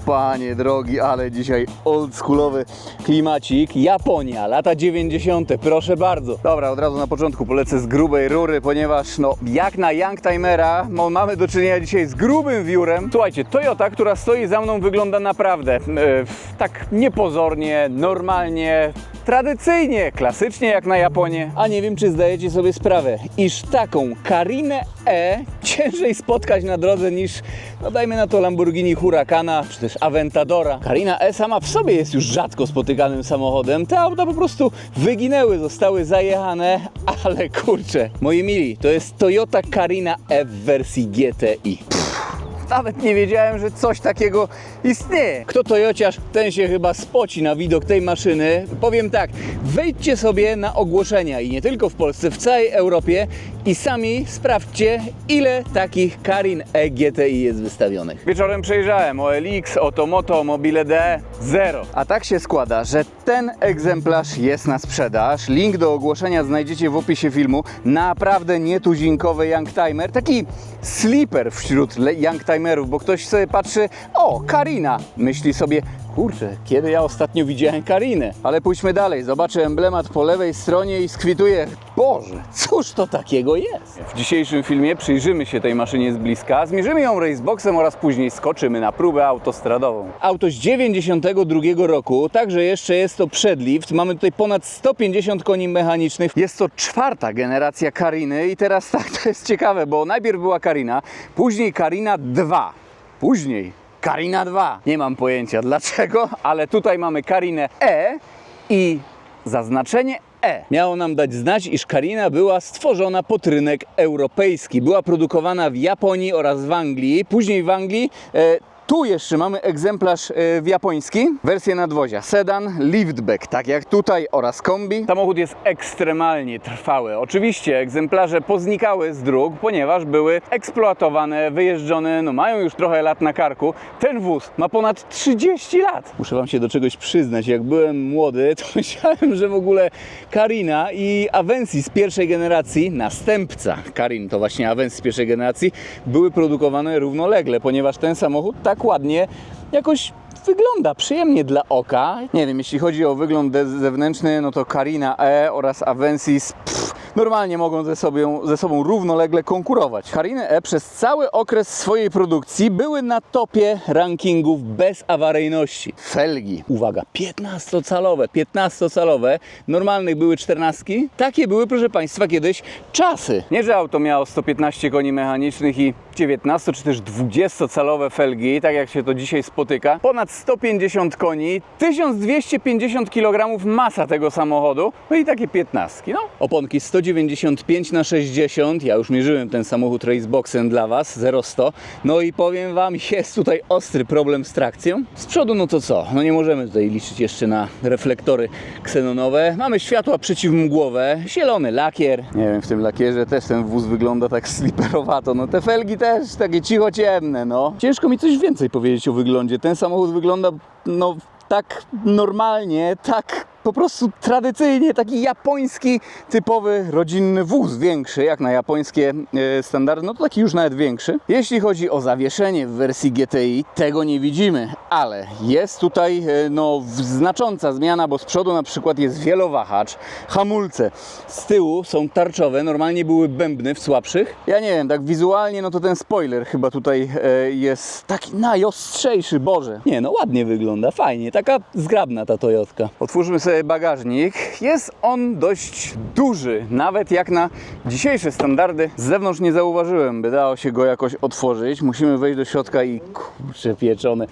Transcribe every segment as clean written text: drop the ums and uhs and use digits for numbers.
Panie drogi, ale dzisiaj oldschoolowy klimacik. Japonia, lata 90. Proszę bardzo. Dobra, od razu na początku polecę z grubej rury, ponieważ no jak na Youngtimera mamy do czynienia dzisiaj z grubym wiórem. Słuchajcie, Toyota, która stoi za mną, wygląda naprawdę tak niepozornie, normalnie, tradycyjnie, klasycznie jak na Japonię. A nie wiem, czy zdajecie sobie sprawę, iż taką Carinę E ciężej spotkać na drodze niż, no dajmy na to, Lamborghini Huracana, czy też Aventadora. Carina E sama w sobie jest już rzadko spotykanym samochodem. Te auta po prostu wyginęły, zostały zajechane, ale kurczę, moi mili, to jest Toyota Carina E w wersji GTI. Nawet nie wiedziałem, że coś takiego istnieje. Kto Toyociarz, ten się chyba spoci na widok tej maszyny. Powiem tak, wejdźcie sobie na ogłoszenia i nie tylko w Polsce, w całej Europie i sami sprawdźcie, ile takich Carin E GTI jest wystawionych. Wieczorem przejrzałem OLX, Otomoto, Mobile D, 0. A tak się składa, że ten egzemplarz jest na sprzedaż. Link do ogłoszenia znajdziecie w opisie filmu. Naprawdę nietuzinkowy Youngtimer, taki sleeper wśród Youngtimerów, bo ktoś sobie patrzy, o, Carina, myśli sobie, kurczę, kiedy ja ostatnio widziałem Carinę? Ale pójdźmy dalej, zobaczę emblemat po lewej stronie i skwituję, Boże, cóż to takiego jest? W dzisiejszym filmie przyjrzymy się tej maszynie z bliska, zmierzymy ją raceboxem oraz później skoczymy na próbę autostradową. Auto z 92 roku, także jeszcze jest to przedlift, mamy tutaj ponad 150 koni mechanicznych, jest to czwarta generacja Cariny i teraz tak, to jest ciekawe, bo najpierw była Carina, później Carina 2, później Carina 2. Nie mam pojęcia dlaczego, ale tutaj mamy Carinę E i zaznaczenie E. Miało nam dać znać, iż Carina była stworzona pod rynek europejski. Była produkowana w Japonii oraz w Anglii. Później w Anglii tu jeszcze mamy egzemplarz japoński, wersję nadwozia, sedan, liftback, tak jak tutaj, oraz kombi. Samochód jest ekstremalnie trwały. Oczywiście egzemplarze poznikały z dróg, ponieważ były eksploatowane, wyjeżdżone, no mają już trochę lat na karku. Ten wóz ma ponad 30 lat. Muszę wam się do czegoś przyznać, jak byłem młody, to myślałem, że w ogóle Carina i Avensis z pierwszej generacji, następca Carin to właśnie Avensis z pierwszej generacji, były produkowane równolegle, ponieważ ten samochód tak ładnie jakoś wygląda przyjemnie dla oka. Nie wiem, jeśli chodzi o wygląd zewnętrzny, no to Carina E oraz Avensis normalnie mogą ze sobą równolegle konkurować. Cariny E przez cały okres swojej produkcji były na topie rankingów bez awaryjności. Felgi, uwaga, 15-calowe, normalnych były 14. Takie były, proszę Państwa, kiedyś czasy. Nie, że auto miało 115 koni mechanicznych i 19 czy też 20-calowe felgi, tak jak się to dzisiaj spotyka. Ponad 150 koni, 1250 kg masa tego samochodu, no i takie 15. No. Oponki 195/60, ja już mierzyłem ten samochód raceboxem dla Was, 0-100. No i powiem Wam, jest tutaj ostry problem z trakcją. Z przodu no to co? No nie możemy tutaj liczyć jeszcze na reflektory ksenonowe. Mamy światła przeciwmgłowe, zielony lakier. Nie wiem, w tym lakierze też ten wóz wygląda tak sliperowato. No te felgi też takie cicho ciemne, no. Ciężko mi coś więcej powiedzieć o wyglądzie. Ten samochód wygląda, no, tak normalnie, tak po prostu tradycyjnie, taki japoński, typowy, rodzinny wóz, większy jak na japońskie standardy, no to taki już nawet większy. Jeśli chodzi o zawieszenie w wersji GTI, tego nie widzimy, ale jest tutaj no znacząca zmiana, bo z przodu na przykład jest wielowahacz, hamulce z tyłu są tarczowe, normalnie były bębny w słabszych. Ja nie wiem, tak wizualnie, no to ten spoiler chyba tutaj jest taki najostrzejszy, Boże. Nie, no ładnie wygląda, fajnie, taka zgrabna ta Toyotka. Otwórzmy sobie bagażnik. Jest on dość duży, nawet jak na dzisiejsze standardy. Z zewnątrz nie zauważyłem, by dało się go jakoś otworzyć. Musimy wejść do środka i kurczę pieczone.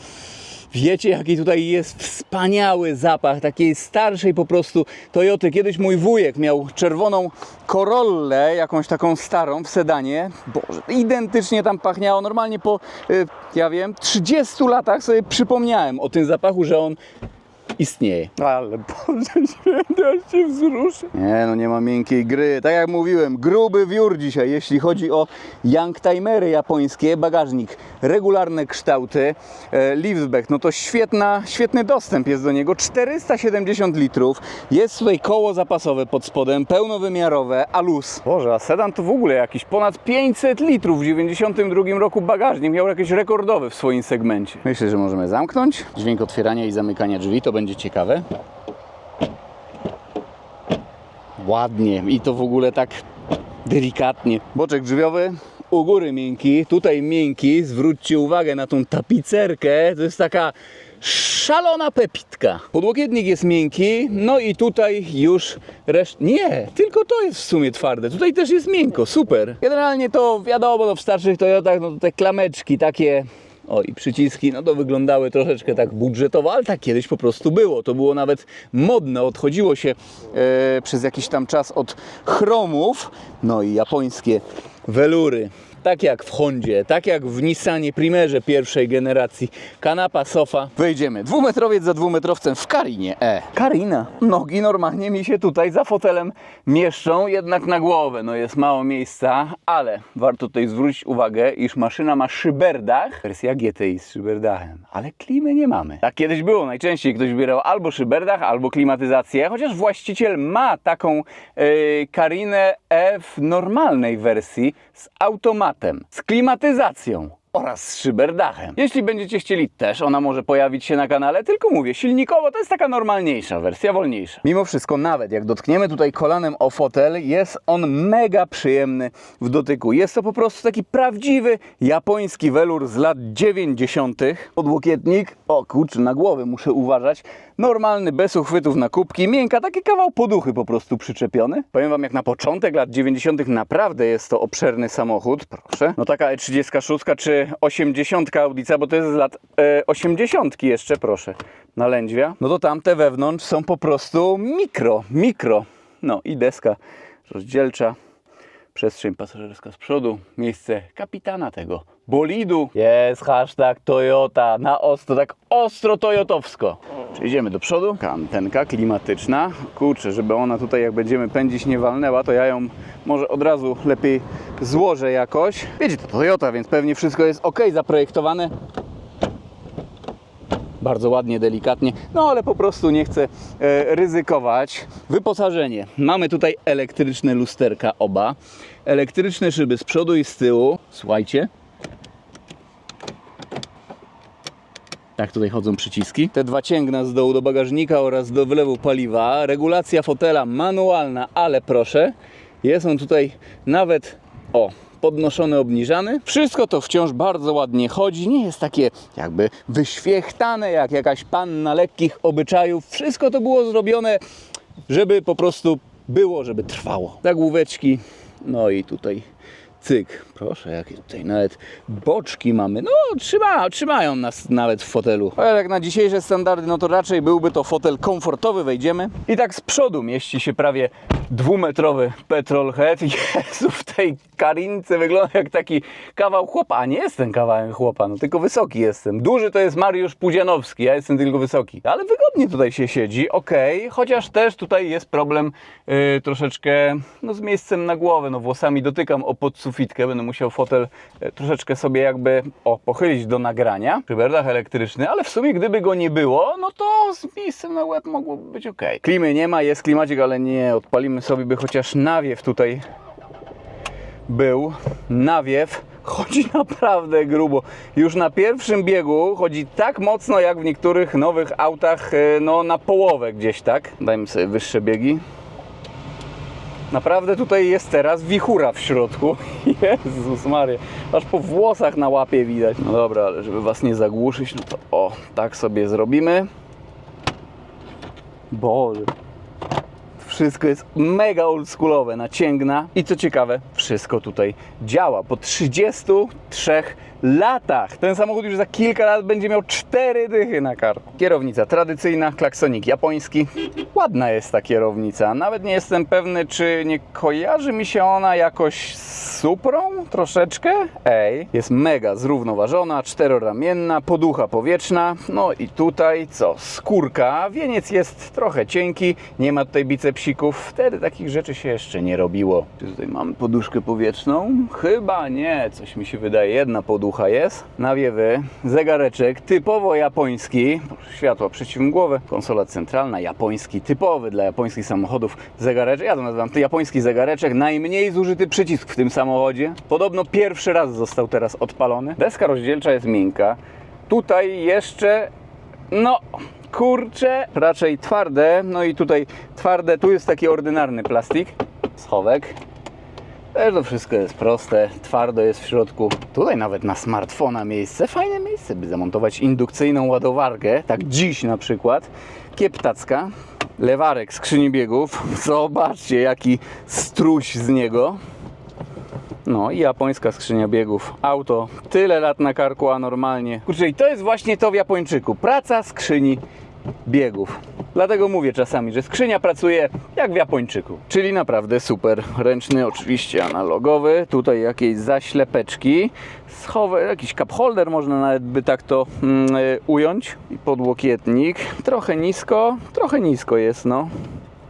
Wiecie, jaki tutaj jest wspaniały zapach takiej starszej po prostu Toyoty. Kiedyś mój wujek miał czerwoną Corollę, jakąś taką starą w sedanie. Boże, identycznie tam pachniało. Normalnie po, ja wiem, 30 latach sobie przypomniałem o tym zapachu, że on istnieje. Ale Boże święty, aż się wzruszę. Nie, no nie ma miękkiej gry. Tak jak mówiłem, gruby wiór dzisiaj, jeśli chodzi o youngtimery japońskie. Bagażnik, regularne kształty, liftback, no to świetny dostęp jest do niego. 470 litrów, jest tutaj koło zapasowe pod spodem, pełnowymiarowe, a luz. Boże, a sedan to w ogóle jakiś ponad 500 litrów w 92 roku bagażnik. Miał jakiś rekordowy w swoim segmencie. Myślę, że możemy zamknąć. Dźwięk otwierania i zamykania drzwi, to będzie ciekawe. Ładnie i to w ogóle tak delikatnie. Boczek drzwiowy, u góry miękki, tutaj miękki. Zwróćcie uwagę na tą tapicerkę, to jest taka szalona pepitka. Podłokietnik jest miękki, no i tutaj już nie, tylko to jest w sumie twarde. Tutaj też jest miękko, super. Generalnie to wiadomo, no w starszych Toyotach no to te klameczki takie, o i przyciski, no to wyglądały troszeczkę tak budżetowo, ale tak kiedyś po prostu było. To było nawet modne, odchodziło się przez jakiś tam czas od chromów, no i japońskie welury. Tak jak w Hondzie, tak jak w Nissanie Primerze pierwszej generacji. Kanapa, sofa. Wejdziemy. Dwumetrowiec za dwumetrowcem w Karinie E. Karina. Nogi normalnie mi się tutaj za fotelem mieszczą, jednak na głowę. No jest mało miejsca, ale warto tutaj zwrócić uwagę, iż maszyna ma szyberdach. Wersja GTI z szyberdachem, ale klimy nie mamy. Tak kiedyś było. Najczęściej ktoś wybierał albo szyberdach, albo klimatyzację, chociaż właściciel ma taką Karinę E w normalnej wersji z automatem, z klimatyzacją oraz z szyberdachem. Jeśli będziecie chcieli, też ona może pojawić się na kanale, tylko mówię, silnikowo to jest taka normalniejsza wersja, wolniejsza. Mimo wszystko, nawet jak dotkniemy tutaj kolanem o fotel, jest on mega przyjemny w dotyku. Jest to po prostu taki prawdziwy japoński welur z lat 90. Podłokietnik, o kurczę, na głowę muszę uważać, normalny, bez uchwytów na kubki, miękka, taki kawał poduchy po prostu przyczepiony. Powiem wam, jak na początek lat 90. naprawdę jest to obszerny samochód, proszę. No taka E36 czy 80 Audica, bo to jest z lat 80 jeszcze, proszę, na lędźwia. No to tamte wewnątrz są po prostu mikro. No i deska rozdzielcza, przestrzeń pasażerska z przodu, miejsce kapitana tego bolidu. Jest hashtag Toyota na ostro, tak ostro toyotowsko. Przejdziemy do przodu. Antenka klimatyczna. Kurczę, żeby ona tutaj jak będziemy pędzić nie walnęła, to ja ją może od razu lepiej złożę jakoś. Wiecie, to Toyota, więc pewnie wszystko jest ok zaprojektowane. Bardzo ładnie, delikatnie, no ale po prostu nie chcę ryzykować. Wyposażenie. Mamy tutaj elektryczne lusterka oba. Elektryczne szyby z przodu i z tyłu. Słuchajcie. Tak, tutaj chodzą przyciski. Te dwa cięgna z dołu do bagażnika oraz do wylewu paliwa. Regulacja fotela manualna, ale proszę, jest on tutaj nawet, podnoszony, obniżany. Wszystko to wciąż bardzo ładnie chodzi. Nie jest takie jakby wyświechtane, jak jakaś panna lekkich obyczajów. Wszystko to było zrobione, żeby po prostu było, żeby trwało. Zagłóweczki, no i tutaj cyk. Proszę, jakie tutaj nawet boczki mamy. No, trzymają nas nawet w fotelu. Ale jak na dzisiejsze standardy, no to raczej byłby to fotel komfortowy. Wejdziemy. I tak z przodu mieści się prawie dwumetrowy petrolhead. Jezu, w tej Karince wygląda jak taki kawał chłopa. A nie jestem kawałem chłopa, no tylko wysoki jestem. Duży to jest Mariusz Pudzianowski, ja jestem tylko wysoki. Ale wygodnie tutaj się siedzi, okej. Chociaż też tutaj jest problem troszeczkę z miejscem na głowę. No włosami dotykam o podsufitkę, będę musiał fotel troszeczkę sobie jakby pochylić do nagrania. Przy berdach elektryczny, ale w sumie gdyby go nie było, no to z miejscem na łeb mogłoby być ok. Klimy nie ma, jest klimacik, ale nie, odpalimy sobie, by chociaż nawiew tutaj był. Nawiew chodzi naprawdę grubo. Już na pierwszym biegu chodzi tak mocno, jak w niektórych nowych autach, no na połowę gdzieś, tak? Dajmy sobie wyższe biegi. Naprawdę tutaj jest teraz wichura w środku. Jezus Maria, aż po włosach na łapie widać. No dobra, ale żeby was nie zagłuszyć, no to tak sobie zrobimy. Boże. Wszystko jest mega oldschoolowe, nacięgna i co ciekawe, wszystko tutaj działa. Po 33 latach. Ten samochód już za kilka lat będzie miał 4 dychy na karku. Kierownica tradycyjna, klaksonik japoński. Ładna jest ta kierownica. Nawet nie jestem pewny, czy nie kojarzy mi się ona jakoś z Suprą troszeczkę. Jest mega zrównoważona, 4-ramienna, poducha powietrzna. No i tutaj co? Skórka. Wieniec jest trochę cienki, nie ma tutaj bicepsików. Wtedy takich rzeczy się jeszcze nie robiło. Czy tutaj mamy poduszkę powietrzną? Chyba nie, coś mi się wydaje. Jedna poducha jest. Nawiewy, zegareczek typowo japoński. Światła przeciwmgłowe, konsola centralna, japoński, typowy dla japońskich samochodów zegareczek. Ja to nazywam japoński zegareczek. Najmniej zużyty przycisk w tym samochodzie. Podobno pierwszy raz został teraz odpalony. Deska rozdzielcza jest miękka. Tutaj jeszcze, no kurczę, raczej twarde. No i tutaj twarde, tu jest taki ordynarny plastik, schowek. Też to wszystko jest proste, twardo jest w środku. Tutaj nawet na smartfona miejsce, fajne miejsce, by zamontować indukcyjną ładowarkę, tak dziś na przykład. Kieptacka, lewarek skrzyni biegów, zobaczcie jaki struś z niego. No i japońska skrzynia biegów. Auto tyle lat na karku, a normalnie. Kurczę, i to jest właśnie to w Japończyku. Praca skrzyni biegów. Dlatego mówię czasami, że skrzynia pracuje jak w Japończyku. Czyli naprawdę super. Ręczny oczywiście analogowy. Tutaj jakieś zaślepeczki. Schowek, jakiś cup holder można nawet by tak to ująć. I podłokietnik. Trochę nisko jest no.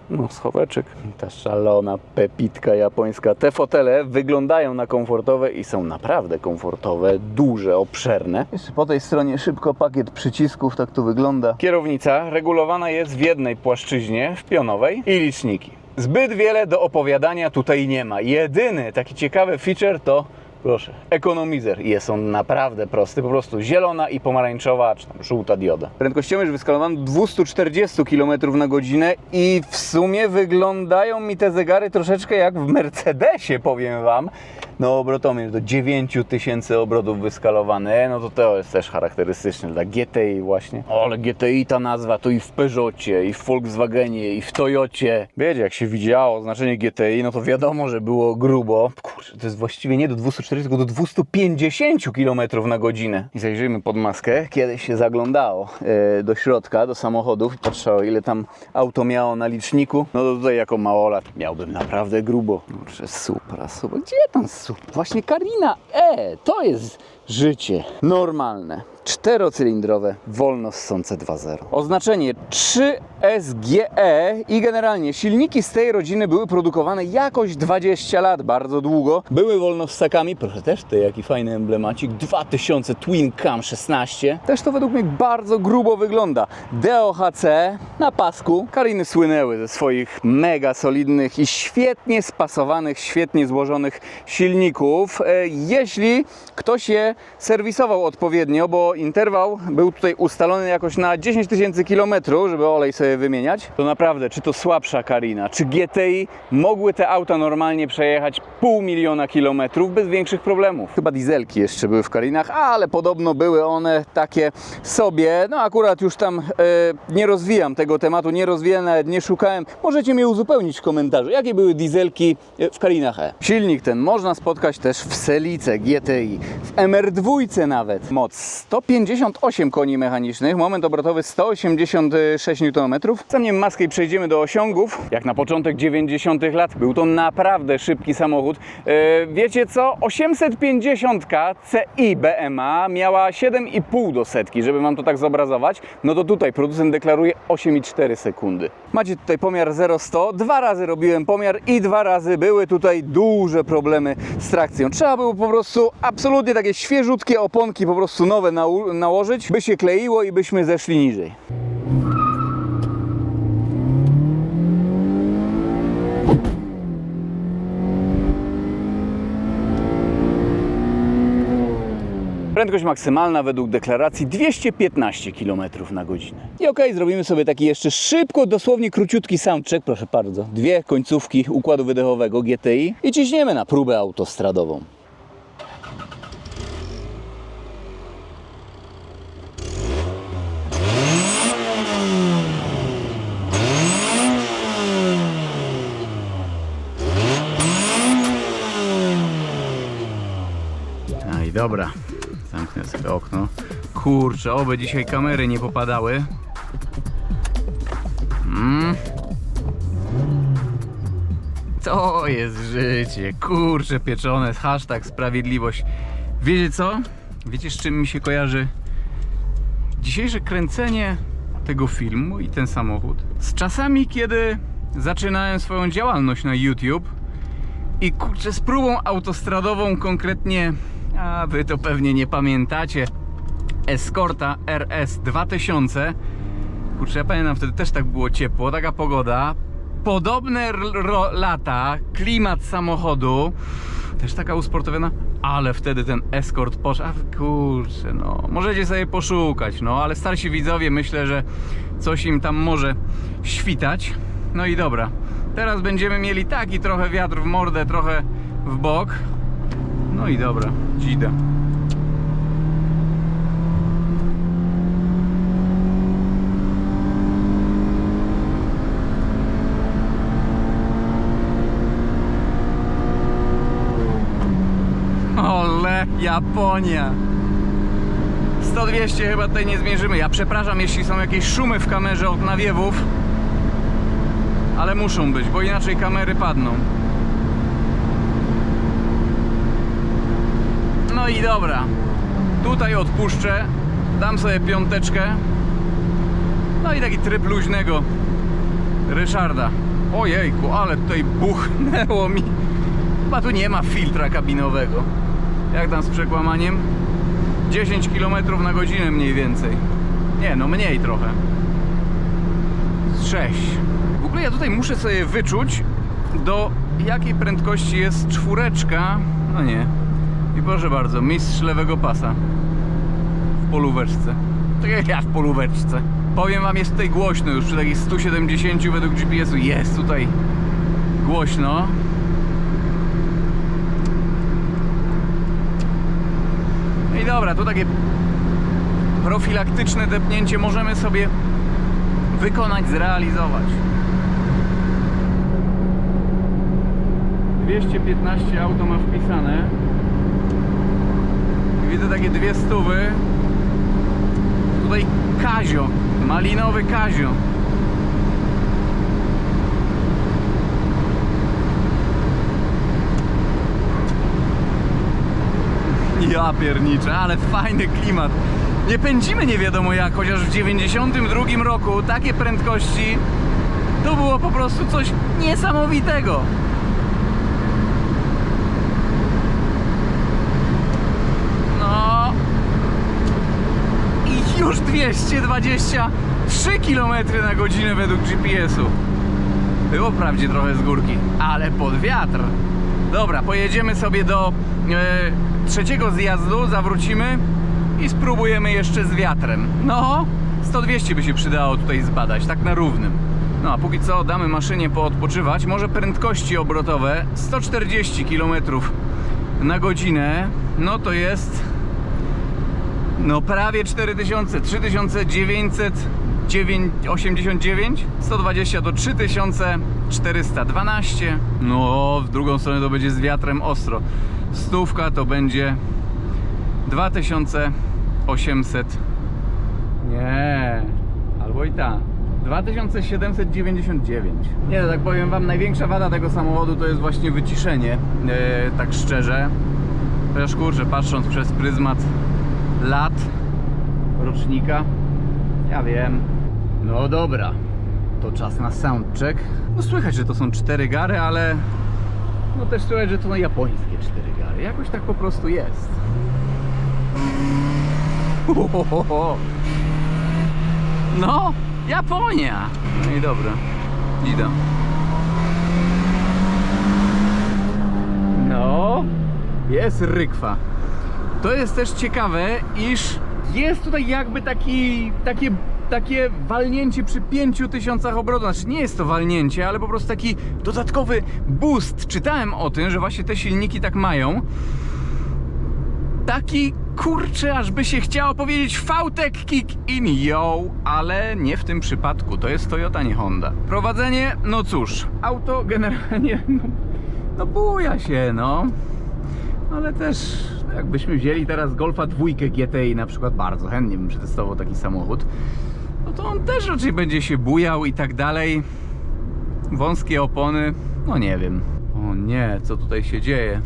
No, schoweczek. Ta szalona pepitka japońska. Te fotele wyglądają na komfortowe i są naprawdę komfortowe, duże, obszerne. Jeszcze po tej stronie szybko pakiet przycisków, tak to wygląda. Kierownica regulowana jest w jednej płaszczyźnie, w pionowej i liczniki. Zbyt wiele do opowiadania tutaj nie ma. Jedyny taki ciekawy feature to, proszę, ekonomizer. Jest on naprawdę prosty, po prostu zielona i pomarańczowa, czy tam żółta dioda. Prędkościomierz wyskalowany do 240 km na godzinę i w sumie wyglądają mi te zegary troszeczkę jak w Mercedesie, powiem Wam. No obrotomierz do 9000 obrotów wyskalowany, no to jest też charakterystyczne dla GTI właśnie. O, ale GTI ta nazwa to i w Peugeotie, i w Volkswagenie, i w Toyocie. Wiecie, jak się widziało znaczenie GTI, no to wiadomo, że było grubo. Kurczę, to jest właściwie nie do 240, tylko do 250 km na godzinę. I zajrzyjmy pod maskę. Kiedyś się zaglądało do środka, do samochodów i patrzało, ile tam auto miało na liczniku. No to tutaj jako małolat miałbym naprawdę grubo. Kurczę, super. Gdzie tam super? Właśnie Carina to jest życie normalne. 4-cylindrowe, wolno ssące 2.0. Oznaczenie 3SGE i generalnie silniki z tej rodziny były produkowane jakoś 20 lat, bardzo długo. Były wolnossakami, proszę też tutaj jaki fajny emblemacik, 2000 Twin Cam 16. Też to według mnie bardzo grubo wygląda. DOHC na pasku. Cariny słynęły ze swoich mega solidnych i świetnie spasowanych, świetnie złożonych silników. Jeśli ktoś je serwisował odpowiednio, bo interwał był tutaj ustalony jakoś na 10 000 km, żeby olej sobie wymieniać, to naprawdę, czy to słabsza Carina, czy GTI, mogły te auta normalnie przejechać 500 000 kilometrów bez większych problemów. Chyba dieselki jeszcze były w Carinach, ale podobno były one takie sobie. No akurat już tam nie rozwijam tego tematu, nie rozwijam, nawet nie szukałem. Możecie mnie uzupełnić w komentarzu, jakie były dieselki w Carinach E. Silnik ten można spotkać też w Celice GTI, w MR2 nawet. Moc 158 koni mechanicznych, moment obrotowy 186 Nm. Zanim maskę i przejdziemy do osiągów, jak na początek 90 lat, był to naprawdę szybki samochód. Wiecie co? 850 CI BMA miała 7,5 do setki, żeby Wam to tak zobrazować. No to tutaj producent deklaruje 8,4 sekundy. Macie tutaj pomiar 0-100. 2 razy robiłem pomiar i 2 razy były tutaj duże problemy z trakcją. Trzeba było po prostu absolutnie takie świeżutkie oponki, po prostu nowe nałożyć, by się kleiło i byśmy zeszli niżej. Prędkość maksymalna według deklaracji 215 km na godzinę. I okej, zrobimy sobie taki jeszcze szybko, dosłownie króciutki soundcheck, proszę bardzo. 2 końcówki układu wydechowego GTI i ciśniemy na próbę autostradową. No i dobra. Zamknę sobie okno. Kurczę, oby dzisiaj kamery nie popadały. To jest życie, kurczę pieczone, hashtag sprawiedliwość. Wiecie co? Wiecie, z czym mi się kojarzy dzisiejsze kręcenie tego filmu i ten samochód? Z czasami, kiedy zaczynałem swoją działalność na YouTube i kurczę, z próbą autostradową konkretnie, a wy to pewnie nie pamiętacie, Escorta RS 2000. Kurczę, ja pamiętam, wtedy też tak było ciepło, taka pogoda, podobne lata, klimat samochodu, też taka usportowiona, ale wtedy ten Escort poszedł, a kurczę, no, możecie sobie poszukać, no, ale starsi widzowie, myślę, że coś im tam może świtać. No i dobra, teraz będziemy mieli taki trochę wiatr w mordę, trochę w bok, no i dobra, dzida. Ole, Japonia. 100-200 chyba tutaj nie zmierzymy. Ja przepraszam, jeśli są jakieś szumy w kamerze od nawiewów, ale muszą być, bo inaczej kamery padną. No i dobra, tutaj odpuszczę, dam sobie piąteczkę. No i taki tryb luźnego Ryszarda. Ojejku, ale tutaj buchnęło mi. Chyba tu nie ma filtra kabinowego. Jak tam z przekłamaniem? 10 km na godzinę mniej więcej. Nie, no mniej trochę. 6. W ogóle ja tutaj muszę sobie wyczuć, do jakiej prędkości jest czwóreczka. No nie. I proszę bardzo, mistrz lewego pasa w polóweczce. Tak jak ja w polóweczce. Powiem wam, jest tutaj głośno już przy takich 170 według GPS-u. Jest tutaj głośno. No i dobra, tu takie profilaktyczne depnięcie możemy sobie wykonać, zrealizować. 215 auto ma wpisane. Widzę takie 200. Tutaj Casio, malinowy Casio. Ja pierniczę, ale fajny klimat. Nie pędzimy nie wiadomo jak, chociaż w 92 roku takie prędkości to było po prostu coś niesamowitego. No i już 223 km na godzinę według GPS-u. Było wprawdzie trochę z górki, ale pod wiatr. Dobra, pojedziemy sobie do trzeciego zjazdu, zawrócimy i spróbujemy jeszcze z wiatrem. No, 100-200 by się przydało tutaj zbadać, tak na równym. No a póki co damy maszynie poodpoczywać. Może prędkości obrotowe 140 km na godzinę. No to jest no prawie 4000, 3989, 120 to 3412. No w drugą stronę to będzie z wiatrem ostro. 100 to będzie 2800. Nie, albo i ta 2799. Nie, no tak powiem wam, największa wada tego samochodu to jest właśnie wyciszenie, tak szczerze. Chociaż kurczę, patrząc przez pryzmat lat, rocznika, ja wiem. No dobra, to czas na soundcheck. No słychać, że to są 4 gary, ale no też słychać, że to japońskie 4 gary. Jakoś tak po prostu jest. No, Japonia. No i dobra, idę. No, jest rykwa. To jest też ciekawe, iż jest tutaj jakby takie walnięcie przy 5000 obrotów. Znaczy nie jest to walnięcie, ale po prostu taki dodatkowy boost. Czytałem o tym, że właśnie te silniki tak mają. Taki, kurczę, aż by się chciało powiedzieć VTEC Kick In Yo, ale nie w tym przypadku. To jest Toyota, nie Honda. Prowadzenie, no cóż, auto generalnie, no buja się, no. ale też jakbyśmy wzięli teraz Golfa 2 GTI na przykład, bardzo chętnie bym przetestował taki samochód, no to on też raczej będzie się bujał i tak dalej. Wąskie opony, no nie wiem. O nie, co tutaj się dzieje?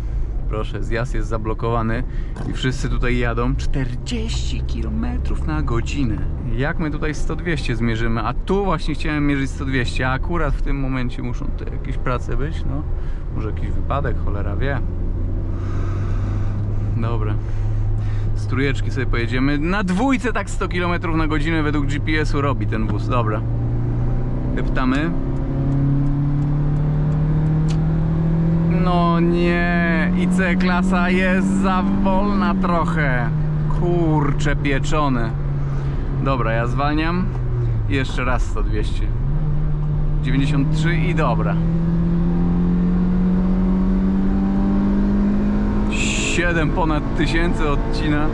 Proszę, zjazd jest zablokowany i wszyscy tutaj jadą 40 km na godzinę. Jak my tutaj 100-200 zmierzymy? A tu właśnie chciałem mierzyć 100-200, a akurat w tym momencie muszą tu jakieś prace być, no. Może jakiś wypadek, cholera wie. Dobra. Z Trójeczki sobie pojedziemy. Na dwójce tak 100 km na godzinę według GPS-u robi ten wóz. Dobra. Wyptamy. No nie, IC-klasa jest za wolna trochę. Kurcze pieczone. Dobra, ja zwalniam. I jeszcze raz 100-200. 93 i dobra. 7 ponad tysięcy odcina.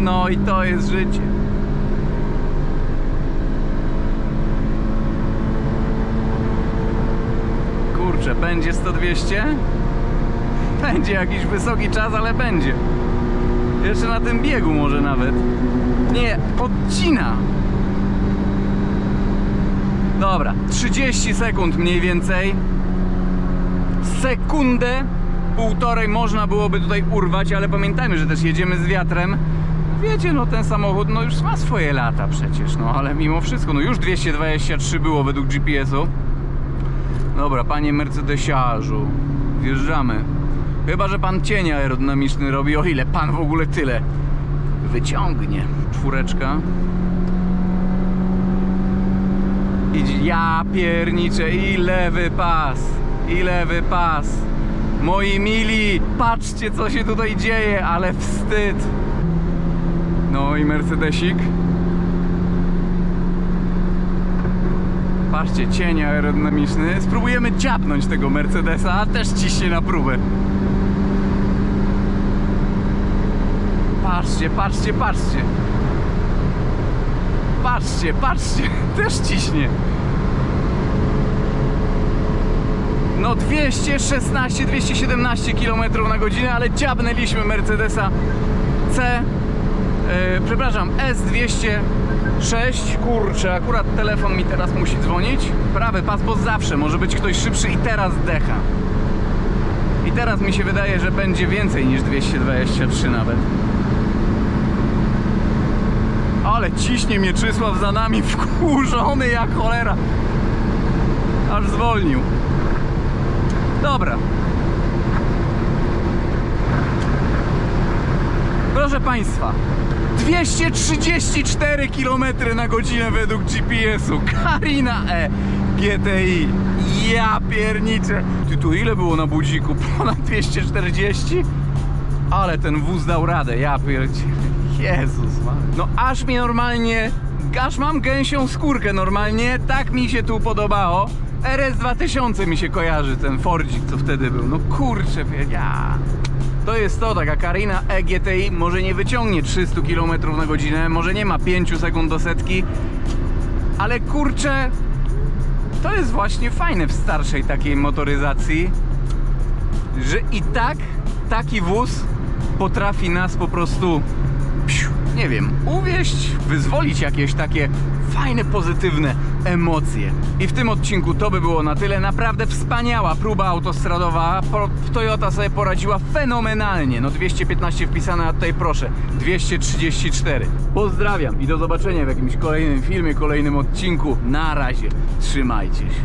No i to jest życie. Kurczę, będzie 100-200? Będzie jakiś wysoki czas, ale będzie. Jeszcze na tym biegu może nawet. Nie, odcina. Dobra, 30 sekund mniej więcej. Sekundę, półtorej można byłoby tutaj urwać, ale pamiętajmy, że też jedziemy z wiatrem. Wiecie, no ten samochód no już ma swoje lata przecież, no ale mimo wszystko, no już 223 było według GPS-u. Dobra, panie Mercedesiarzu, wjeżdżamy. Chyba że pan cień aerodynamiczny robi, o ile pan w ogóle tyle wyciągnie. Czwóreczka. Idź, ja pierniczę, i lewy pas. I lewy pas. Moi mili, patrzcie co się tutaj dzieje, ale wstyd. No i Mercedesik. Patrzcie, cień aerodynamiczny. Spróbujemy dziabnąć tego Mercedesa, a też ciśnie na próbę. Patrzcie, patrzcie, patrzcie. Patrzcie, patrzcie. Też ciśnie. No 216-217 km na godzinę, ale dziabnęliśmy Mercedesa C. Przepraszam, S206. Kurczę, akurat telefon mi teraz musi dzwonić. Prawy pas, bo zawsze może być ktoś szybszy i teraz decha. I teraz mi się wydaje, że będzie więcej niż 223 nawet. Ale ciśnie Mieczysław za nami, wkurzony jak cholera. Aż zwolnił. Dobra. Proszę Państwa, 234 km na godzinę według GPS-u. Carina E GTI. Ja pierniczę. Ty, tu ile było na budziku? Ponad 240? Ale ten wóz dał radę, ja pierdzielę. Jezus Maria. No aż mi normalnie, aż mam gęsią skórkę normalnie. Tak mi się tu podobało. RS 2000 mi się kojarzy, ten Fordzik, co wtedy był. No kurczę, ja. To jest to, taka Carina E GTI może nie wyciągnie 300 km na godzinę, może nie ma 5 sekund do setki, ale kurczę, to jest właśnie fajne w starszej takiej motoryzacji, że i tak taki wóz potrafi nas po prostu, nie wiem, uwieść, wyzwolić jakieś takie fajne, pozytywne emocje. I w tym odcinku to by było na tyle. Naprawdę wspaniała próba autostradowa. Toyota sobie poradziła fenomenalnie. No 215 wpisane, a tutaj proszę 234. Pozdrawiam i do zobaczenia w jakimś kolejnym filmie, kolejnym odcinku. Na razie, trzymajcie się.